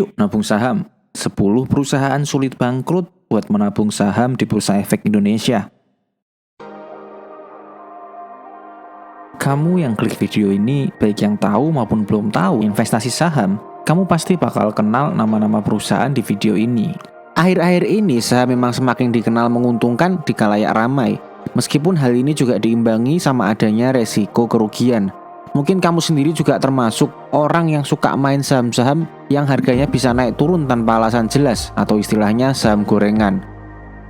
Yuk nabung saham. 10 perusahaan sulit bangkrut buat menabung saham di Bursa Efek Indonesia. Kamu yang klik video ini, baik yang tahu maupun belum tahu investasi saham, kamu pasti bakal kenal nama-nama perusahaan di video ini. Akhir-akhir ini saham memang semakin dikenal menguntungkan di khalayak ramai. Meskipun hal ini juga diimbangi sama adanya resiko kerugian. Mungkin kamu sendiri juga termasuk orang yang suka main saham-saham yang harganya bisa naik turun tanpa alasan jelas, atau istilahnya saham gorengan.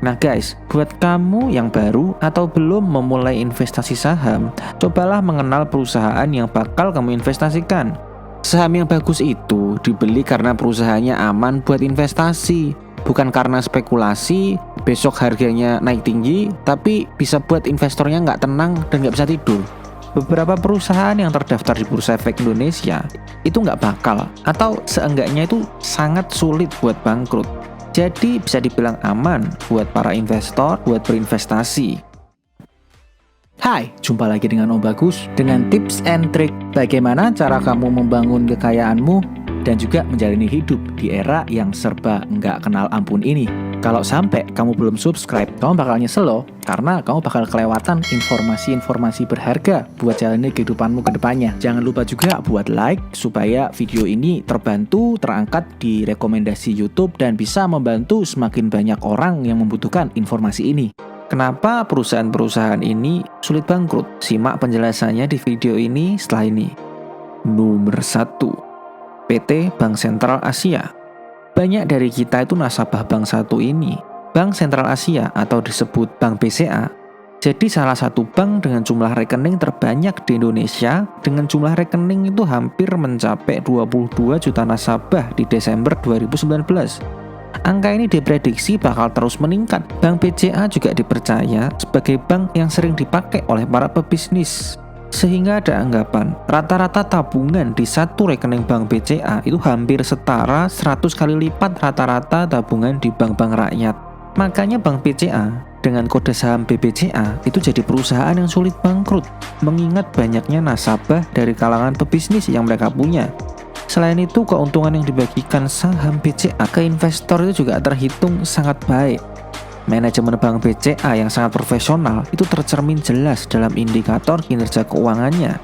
Nah guys, buat kamu yang baru atau belum memulai investasi saham, cobalah mengenal perusahaan yang bakal kamu investasikan. Saham yang bagus itu dibeli karena perusahaannya aman buat investasi, bukan karena spekulasi, besok harganya naik tinggi, tapi bisa buat investornya nggak tenang dan nggak bisa tidur. Beberapa perusahaan yang terdaftar di Bursa Efek Indonesia itu nggak bakal, atau seenggaknya itu sangat sulit buat bangkrut. Jadi bisa dibilang aman buat para investor buat berinvestasi. Hai, jumpa lagi dengan Om Bagus dengan tips and trick bagaimana cara kamu membangun kekayaanmu dan juga menjalani hidup di era yang serba nggak kenal ampun ini. Kalau sampai kamu belum subscribe, kamu bakal nyesel loh, karena kamu bakal kelewatan informasi-informasi berharga buat jalani kehidupanmu ke depannya. Jangan lupa juga buat like, supaya video ini terbantu, terangkat di rekomendasi YouTube, dan bisa membantu semakin banyak orang yang membutuhkan informasi ini. Kenapa perusahaan-perusahaan ini sulit bangkrut? Simak penjelasannya di video ini setelah ini. Nomor 1. PT Bank Sentral Asia. Banyak dari kita itu nasabah bank satu ini, Bank Sentral Asia atau disebut Bank BCA. Jadi salah satu bank dengan jumlah rekening terbanyak di Indonesia, dengan jumlah rekening itu hampir mencapai 22 juta nasabah di Desember 2019. Angka ini diprediksi bakal terus meningkat. Bank BCA juga dipercaya sebagai bank yang sering dipakai oleh para pebisnis. Sehingga ada anggapan, rata-rata tabungan di satu rekening bank BCA itu hampir setara 100 kali lipat rata-rata tabungan di bank-bank rakyat. Makanya bank BCA dengan kode saham BBCA itu jadi perusahaan yang sulit bangkrut, mengingat banyaknya nasabah dari kalangan pebisnis yang mereka punya. Selain itu, keuntungan yang dibagikan saham BCA ke investor itu juga terhitung sangat baik. Manajemen bank BCA yang sangat profesional itu tercermin jelas dalam indikator kinerja keuangannya.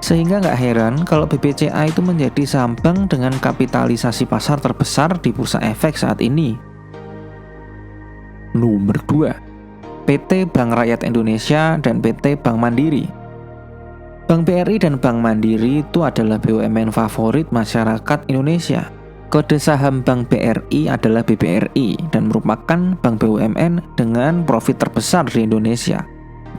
Sehingga nggak heran kalau BBCA itu menjadi saham bank dengan kapitalisasi pasar terbesar di Bursa Efek saat ini. Nomor 2. PT Bank Rakyat Indonesia dan PT Bank Mandiri. Bank BRI dan Bank Mandiri itu adalah BUMN favorit masyarakat Indonesia. Kode saham Bank BRI adalah BBRI dan merupakan bank BUMN dengan profit terbesar di Indonesia.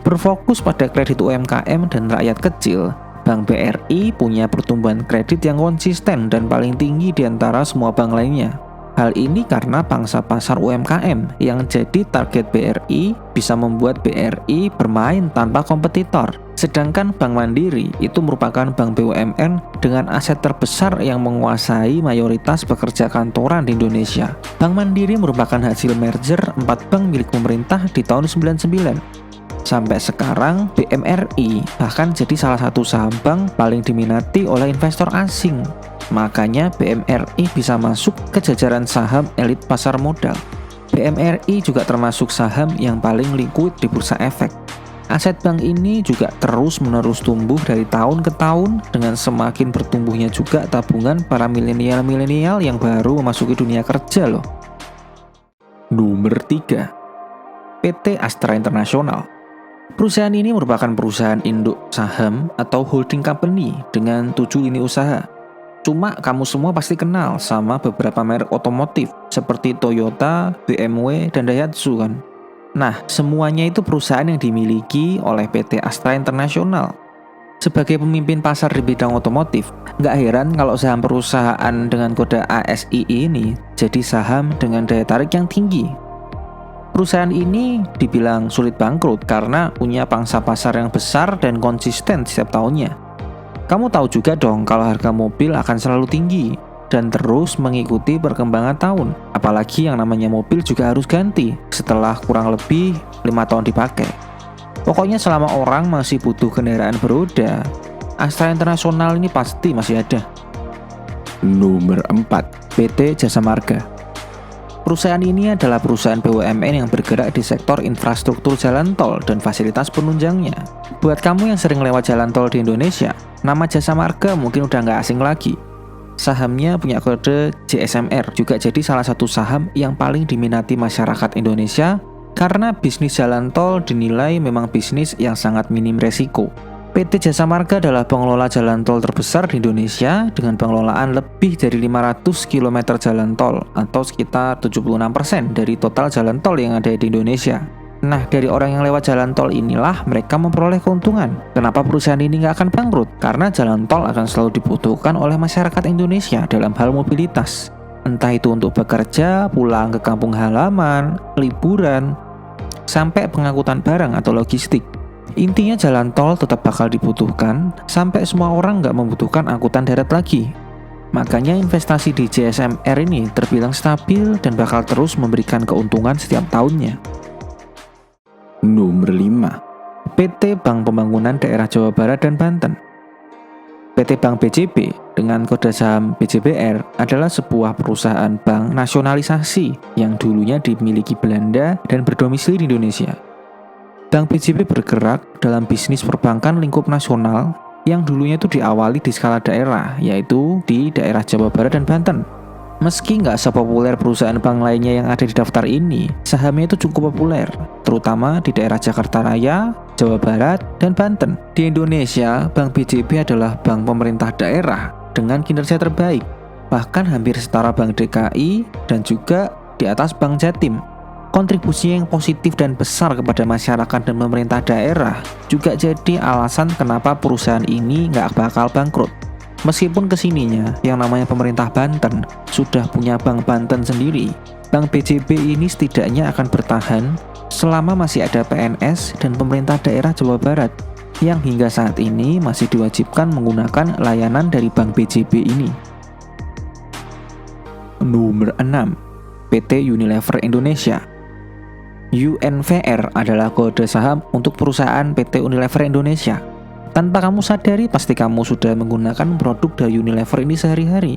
Berfokus pada kredit UMKM dan rakyat kecil, Bank BRI punya pertumbuhan kredit yang konsisten dan paling tinggi di antara semua bank lainnya. Hal ini karena pangsa pasar UMKM yang jadi target BRI bisa membuat BRI bermain tanpa kompetitor. Sedangkan Bank Mandiri itu merupakan bank BUMN dengan aset terbesar yang menguasai mayoritas pekerja kantoran di Indonesia. Bank Mandiri merupakan hasil merger 4 bank milik pemerintah di tahun 99. Sampai sekarang BMRI bahkan jadi salah satu saham bank paling diminati oleh investor asing. Makanya BMRI bisa masuk ke jajaran saham elit pasar modal. BMRI juga termasuk saham yang paling liquid di Bursa Efek. Aset bank ini juga terus-menerus tumbuh dari tahun ke tahun dengan semakin bertumbuhnya juga tabungan para milenial-milenial yang baru memasuki dunia kerja loh. Nomor 3. PT Astra International. Perusahaan ini merupakan perusahaan induk saham atau holding company dengan 7 lini usaha. Cuma kamu semua pasti kenal sama beberapa merek otomotif seperti Toyota, BMW, dan Daihatsu kan? Nah, semuanya itu perusahaan yang dimiliki oleh PT Astra International. Sebagai pemimpin pasar di bidang otomotif, nggak heran kalau saham perusahaan dengan kode ASII ini jadi saham dengan daya tarik yang tinggi. Perusahaan ini dibilang sulit bangkrut karena punya pangsa pasar yang besar dan konsisten setiap tahunnya. Kamu tahu juga dong kalau harga mobil akan selalu tinggi dan terus mengikuti perkembangan tahun. Apalagi yang namanya mobil juga harus ganti setelah kurang lebih 5 tahun dipakai. Pokoknya selama orang masih butuh kendaraan beroda, Astra International ini pasti masih ada. Nomor 4. PT Jasa Marga. Perusahaan ini adalah perusahaan BUMN yang bergerak di sektor infrastruktur jalan tol dan fasilitas penunjangnya. Buat kamu yang sering lewat jalan tol di Indonesia, nama Jasa Marga mungkin udah nggak asing lagi. Sahamnya punya kode JSMR, juga jadi salah satu saham yang paling diminati masyarakat Indonesia karena bisnis jalan tol dinilai memang bisnis yang sangat minim resiko. PT Jasa Marga adalah pengelola jalan tol terbesar di Indonesia dengan pengelolaan lebih dari 500 km jalan tol atau sekitar 76% dari total jalan tol yang ada di Indonesia. Nah, dari orang yang lewat jalan tol inilah mereka memperoleh keuntungan. Kenapa perusahaan ini nggak akan bangkrut? Karena jalan tol akan selalu dibutuhkan oleh masyarakat Indonesia dalam hal mobilitas. Entah itu untuk bekerja, pulang ke kampung halaman, liburan, sampai pengangkutan barang atau logistik. Intinya jalan tol tetap bakal dibutuhkan sampai semua orang nggak membutuhkan angkutan darat lagi. Makanya investasi di JSMR ini terbilang stabil dan bakal terus memberikan keuntungan setiap tahunnya. Nomor 5. PT Bank Pembangunan Daerah Jawa Barat dan Banten. PT Bank BJB dengan kode saham BJBR adalah sebuah perusahaan bank nasionalisasi yang dulunya dimiliki Belanda dan berdomisili di Indonesia. Bank BJB bergerak dalam bisnis perbankan lingkup nasional yang dulunya itu diawali di skala daerah, yaitu di daerah Jawa Barat dan Banten. Meski nggak sepopuler perusahaan bank lainnya yang ada di daftar ini, sahamnya itu cukup populer, terutama di daerah Jakarta Raya, Jawa Barat, dan Banten. Di Indonesia, Bank BJB adalah bank pemerintah daerah dengan kinerja terbaik, bahkan hampir setara Bank DKI dan juga di atas Bank Jatim. Kontribusinya yang positif dan besar kepada masyarakat dan pemerintah daerah juga jadi alasan kenapa perusahaan ini nggak bakal bangkrut. Meskipun kesininya yang namanya pemerintah Banten sudah punya Bank Banten sendiri, Bank BJB ini setidaknya akan bertahan selama masih ada PNS dan pemerintah daerah Jawa Barat yang hingga saat ini masih diwajibkan menggunakan layanan dari Bank BJB ini. Nomor 6. PT Unilever Indonesia. UNVR adalah kode saham untuk perusahaan PT Unilever Indonesia. Tanpa kamu sadari, pasti kamu sudah menggunakan produk dari Unilever ini sehari-hari.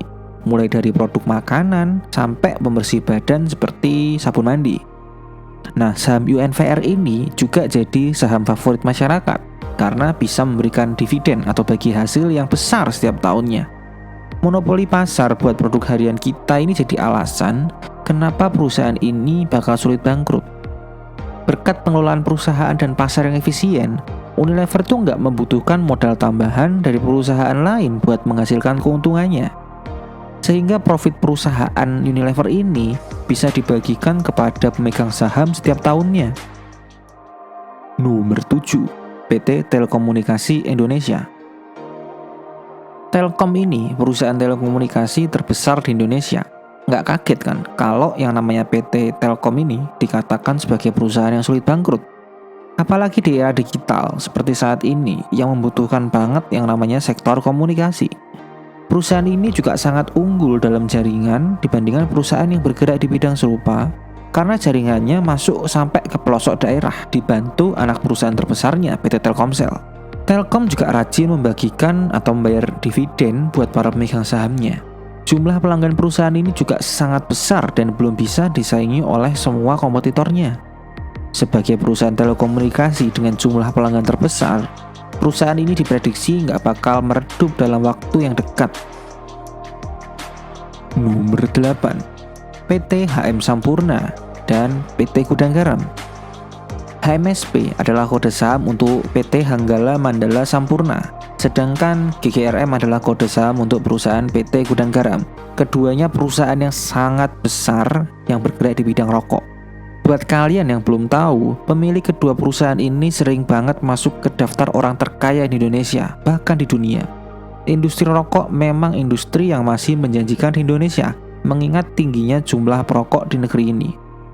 Mulai dari produk makanan sampai pembersih badan seperti sabun mandi. Nah, saham UNVR ini juga jadi saham favorit masyarakat karena bisa memberikan dividen atau bagi hasil yang besar setiap tahunnya. Monopoli pasar buat produk harian kita ini jadi alasan kenapa perusahaan ini bakal sulit bangkrut. Berkat pengelolaan perusahaan dan pasar yang efisien, Unilever tuh nggak membutuhkan modal tambahan dari perusahaan lain buat menghasilkan keuntungannya. Sehingga profit perusahaan Unilever ini bisa dibagikan kepada pemegang saham setiap tahunnya. Nomor 7. PT Telekomunikasi Indonesia. Telkom ini perusahaan telekomunikasi terbesar di Indonesia. Nggak kaget kan kalau yang namanya PT Telkom ini dikatakan sebagai perusahaan yang sulit bangkrut. Apalagi di era digital seperti saat ini yang membutuhkan banget yang namanya sektor komunikasi. Perusahaan ini juga sangat unggul dalam jaringan dibandingkan perusahaan yang bergerak di bidang serupa karena jaringannya masuk sampai ke pelosok daerah dibantu anak perusahaan terbesarnya PT Telkomsel. Telkom juga rajin membagikan atau membayar dividen buat para pemegang sahamnya. Jumlah pelanggan perusahaan ini juga sangat besar dan belum bisa disaingi oleh semua kompetitornya. Sebagai perusahaan telekomunikasi dengan jumlah pelanggan terbesar, perusahaan ini diprediksi nggak bakal meredup dalam waktu yang dekat. Nomor 8. PT HM Sampurna dan PT Gudang Garam. HMSP adalah kode saham untuk PT Hanggala Mandala Sampurna, sedangkan GGRM adalah kode saham untuk perusahaan PT Gudang Garam. Keduanya perusahaan yang sangat besar yang bergerak di bidang rokok. Buat kalian yang belum tahu, pemilik kedua perusahaan ini sering banget masuk ke daftar orang terkaya di Indonesia, bahkan di dunia. Industri rokok memang industri yang masih menjanjikan di Indonesia, mengingat tingginya jumlah perokok di negeri ini.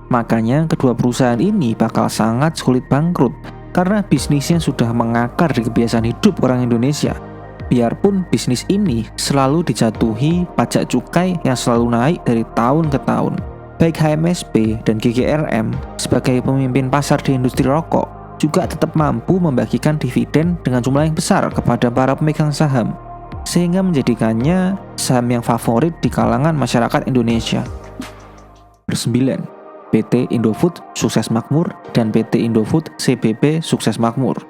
Makanya kedua perusahaan ini bakal sangat sulit bangkrut karena bisnisnya sudah mengakar di kebiasaan hidup orang Indonesia. Biarpun bisnis ini selalu dijatuhi pajak cukai yang selalu naik dari tahun ke tahun. Baik HMSP dan GGRM sebagai pemimpin pasar di industri rokok juga tetap mampu membagikan dividen dengan jumlah yang besar kepada para pemegang saham. sehingga menjadikannya saham yang favorit di kalangan masyarakat Indonesia. Nomor 9, PT Indofood sukses makmur dan PT Indofood CBP sukses makmur.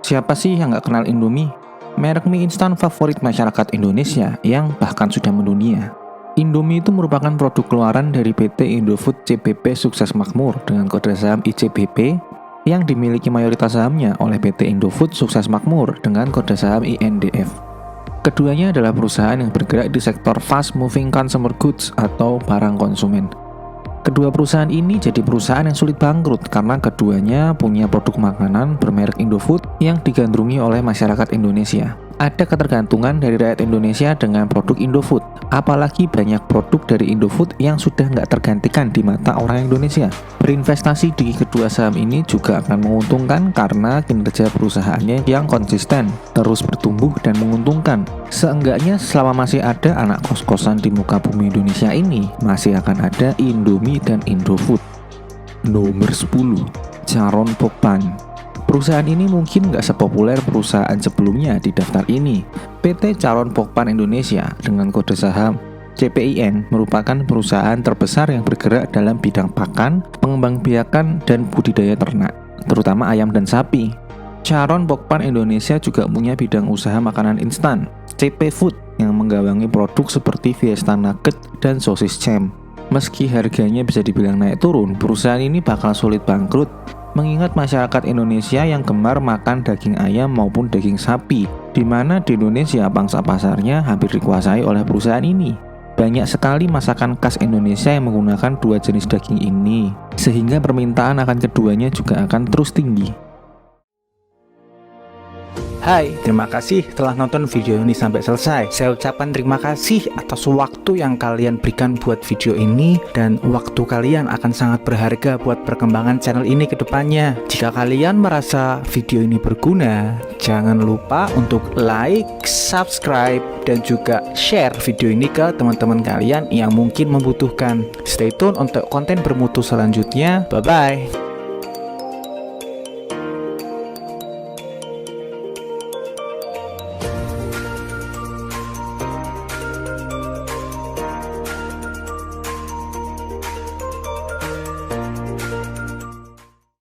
Siapa sih yang nggak kenal Indomie? Merek mie instan favorit masyarakat Indonesia yang bahkan sudah mendunia. Indomie itu merupakan produk keluaran dari PT Indofood CBP sukses makmur dengan kode saham ICBP yang dimiliki mayoritas sahamnya oleh PT Indofood sukses makmur dengan kode saham INDF. Keduanya adalah perusahaan yang bergerak di sektor fast moving consumer goods atau barang konsumen. Kedua perusahaan ini jadi perusahaan yang sulit bangkrut karena keduanya punya produk makanan bermerek Indofood yang digandrungi oleh masyarakat Indonesia. Ada ketergantungan dari rakyat Indonesia dengan produk Indofood, apalagi banyak produk dari Indofood yang sudah nggak tergantikan di mata orang Indonesia. Berinvestasi di kedua saham ini juga akan menguntungkan karena kinerja perusahaannya yang konsisten, terus bertumbuh dan menguntungkan. Seenggaknya selama masih ada anak kos-kosan di muka bumi Indonesia ini, masih akan ada Indomie dan Indofood. Nomor 10, Charoen Pokphand. Perusahaan ini mungkin nggak sepopuler perusahaan sebelumnya di daftar ini. PT Charoen Pokphand Indonesia dengan kode saham CPIN merupakan perusahaan terbesar yang bergerak dalam bidang pakan, pengembangbiakan, dan budidaya ternak, terutama ayam dan sapi. Charoen Pokphand Indonesia juga punya bidang usaha makanan instan, CP Food, yang menggawangi produk seperti Fiesta Nugget dan sosis cem. Meski harganya bisa dibilang naik turun, perusahaan ini bakal sulit bangkrut, mengingat masyarakat Indonesia yang gemar makan daging ayam maupun daging sapi, di mana di Indonesia pangsa pasarnya hampir dikuasai oleh perusahaan ini. Banyak sekali masakan khas Indonesia yang menggunakan dua jenis daging ini, sehingga permintaan akan keduanya juga akan terus tinggi. Hai, terima kasih telah nonton video ini sampai selesai. Saya ucapkan terima kasih atas waktu yang kalian berikan buat video ini, dan waktu kalian akan sangat berharga buat perkembangan channel ini ke depannya. Jika kalian merasa video ini berguna, jangan lupa untuk like, subscribe, dan juga share video ini ke teman-teman kalian yang mungkin membutuhkan. Stay tune untuk konten bermutu selanjutnya. Bye-bye.